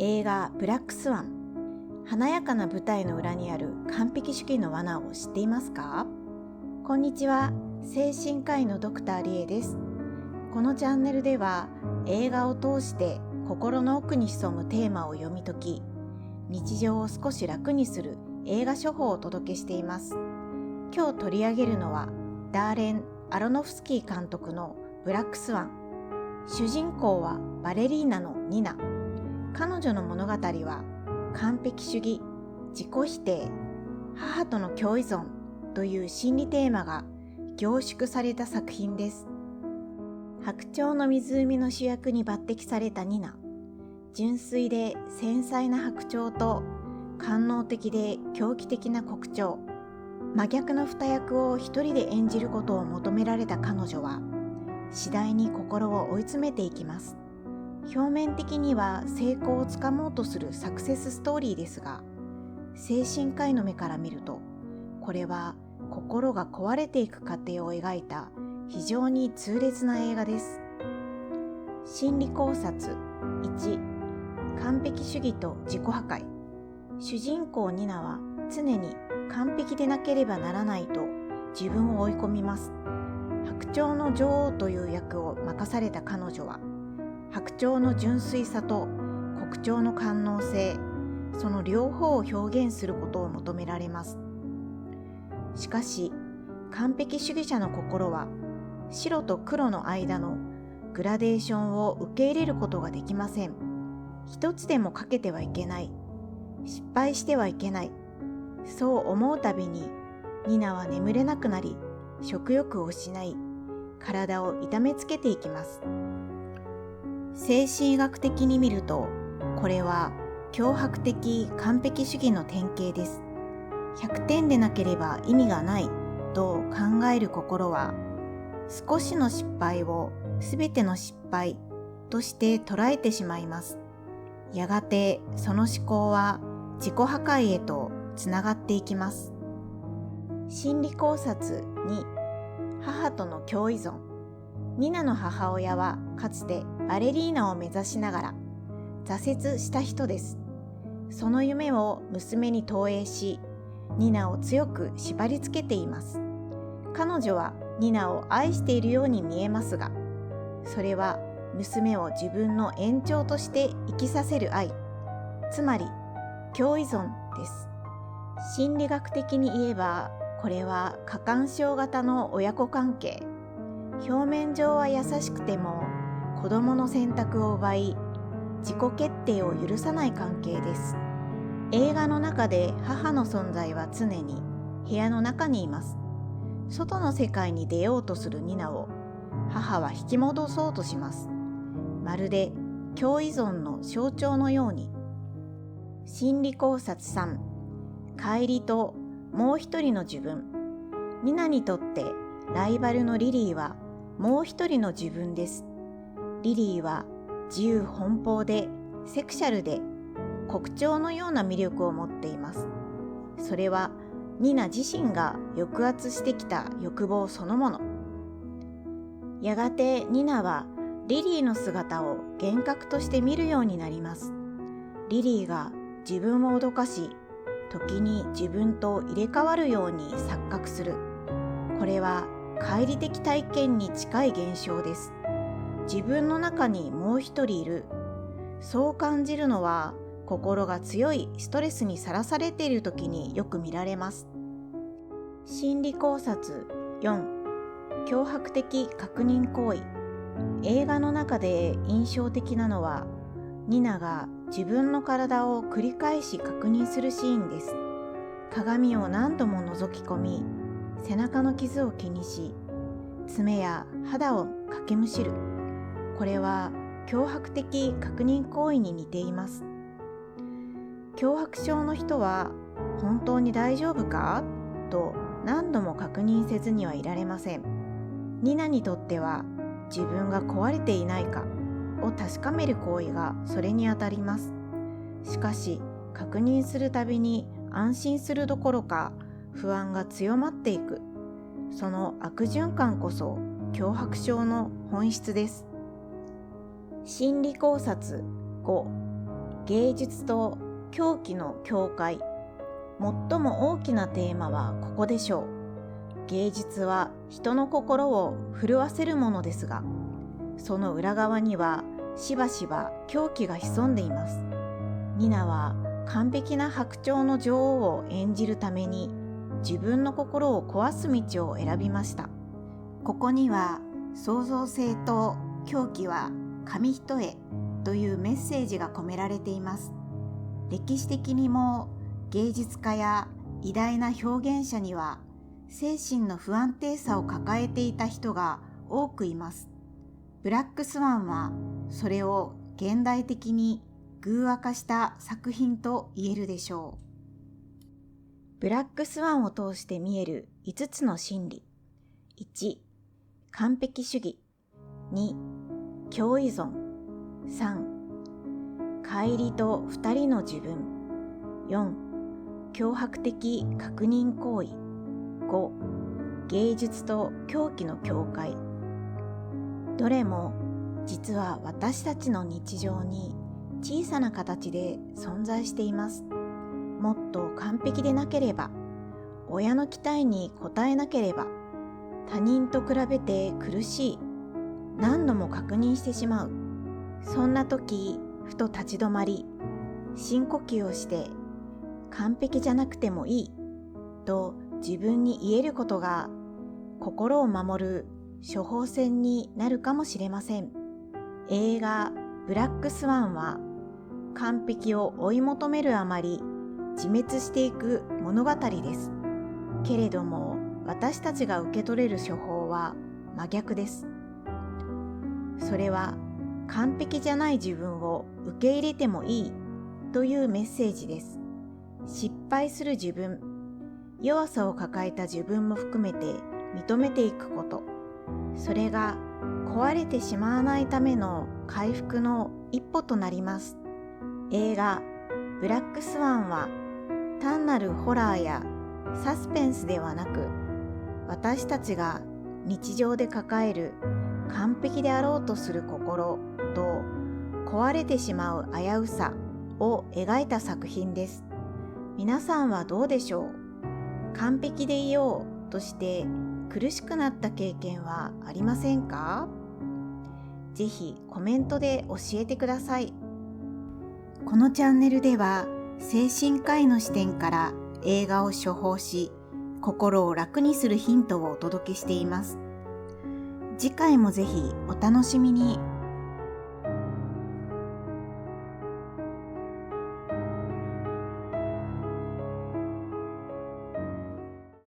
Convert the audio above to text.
映画ブラックスワン。華やかな舞台の裏にある完璧主義の罠を知っていますか？こんにちは、精神科医のドクターリエです。このチャンネルでは映画を通して心の奥に潜むテーマを読み解き、日常を少し楽にする映画処方をお届けしています。今日取り上げるのはダーレン・アロノフスキー監督のブラックスワン。主人公はバレリーナのニナ。彼女の物語は完璧主義、自己否定、母との共依存という心理テーマが凝縮された作品です。白鳥の湖の主役に抜擢されたニナ。純粋で繊細な白鳥と官能的で狂気的な黒鳥、真逆の二役を一人で演じることを求められた彼女は次第に心を追い詰めていきます。表面的には成功をつかもうとするサクセスストーリーですが、精神科医の目から見るとこれは心が壊れていく過程を描いた非常に痛烈な映画です。心理考察1、完璧主義と自己破壊。主人公ニナは常に完璧でなければならないと自分を追い込みます。白鳥の女王という役を任された彼女は白鳥の純粋さと黒鳥の官能性、その両方を表現することを求められます。しかし完璧主義者の心は白と黒の間のグラデーションを受け入れることができません。一つでも欠けてはいけない、失敗してはいけない、そう思うたびにニナは眠れなくなり、食欲を失い、体を痛めつけていきます。精神医学的に見ると、これは強迫的完璧主義の典型です。100点でなければ意味がないと考える心は、少しの失敗を全ての失敗として捉えてしまいます。やがてその思考は自己破壊へとつながっていきます。心理考察2、母との共依存。ニナの母親はかつてバレリーナを目指しながら挫折した人です。その夢を娘に投影し、ニナを強く縛り付けています。彼女はニナを愛しているように見えますが、それは娘を自分の延長として生きさせる愛、つまり共依存です。心理学的に言えば、これは過干渉型の親子関係。表面上は優しくても子供の選択を奪い、自己決定を許さない関係です。映画の中で母の存在は常に部屋の中にいます。外の世界に出ようとするニナを母は引き戻そうとします。まるで共依存の象徴のように。心理考察3、乖離ともう一人の自分。ニナにとってライバルのリリーはもう一人の自分です。リリーは自由奔放でセクシャルで黒鳥のような魅力を持っています。それはニナ自身が抑圧してきた欲望そのもの。やがてニナはリリーの姿を幻覚として見るようになります。リリーが自分を脅かし、時に自分と入れ替わるように錯覚する。これは乖離的体験に近い現象です。自分の中にもう一人いる。そう感じるのは心が強いストレスにさらされている時によく見られます。心理考察4、脅迫的確認行為。映画の中で印象的なのは、ニナが自分の体を繰り返し確認するシーンです。鏡を何度も覗き込み、背中の傷を気にし、爪や肌をかけむしる。これは脅迫的確認行為に似ています。強迫症の人は本当に大丈夫かと何度も確認せずにはいられません。ニナにとっては自分が壊れていないかを確かめる行為がそれにあたります。しかし確認するたびに安心するどころか不安が強まっていく。その悪循環こそ強迫症の本質です。心理考察5、芸術と狂気の境界。最も大きなテーマはここでしょう。芸術は人の心を震わせるものですが、その裏側にはしばしば狂気が潜んでいます。ニナは完璧な白鳥の女王を演じるために自分の心を壊す道を選びました。ここには創造性と狂気は紙一重というメッセージが込められています。歴史的にも芸術家や偉大な表現者には精神の不安定さを抱えていた人が多くいます。ブラックスワンはそれを現代的に偶話化した作品と言えるでしょう。ブラックスワンを通して見える5つの心理。1、完璧主義。2、共依存。3、乖離と2人の自分。4、脅迫的確認行為。5、芸術と狂気の境界。どれも実は私たちの日常に小さな形で存在しています。もっと完璧でなければ、親の期待に応えなければ、他人と比べて苦しい、何度も確認してしまう。そんな時、ふと立ち止まり、深呼吸をして、完璧じゃなくてもいい、と自分に言えることが、心を守る処方箋になるかもしれません。映画ブラックスワンは、完璧を追い求めるあまり、自滅していく物語です。けれども、私たちが受け取れる処方は真逆です。それは、完璧じゃない自分を受け入れてもいいというメッセージです。失敗する自分、弱さを抱えた自分も含めて認めていくこと。それが壊れてしまわないための回復の一歩となります。映画ブラックスワンは単なるホラーやサスペンスではなく、私たちが日常で抱える完璧であろうとする心と壊れてしまう危うさを描いた作品です。皆さんはどうでしょう？完璧でいようとして苦しくなった経験はありませんか？ぜひコメントで教えてください。このチャンネルでは精神科医の視点から映画を処方し、心を楽にするヒントをお届けしています。次回もぜひお楽しみに。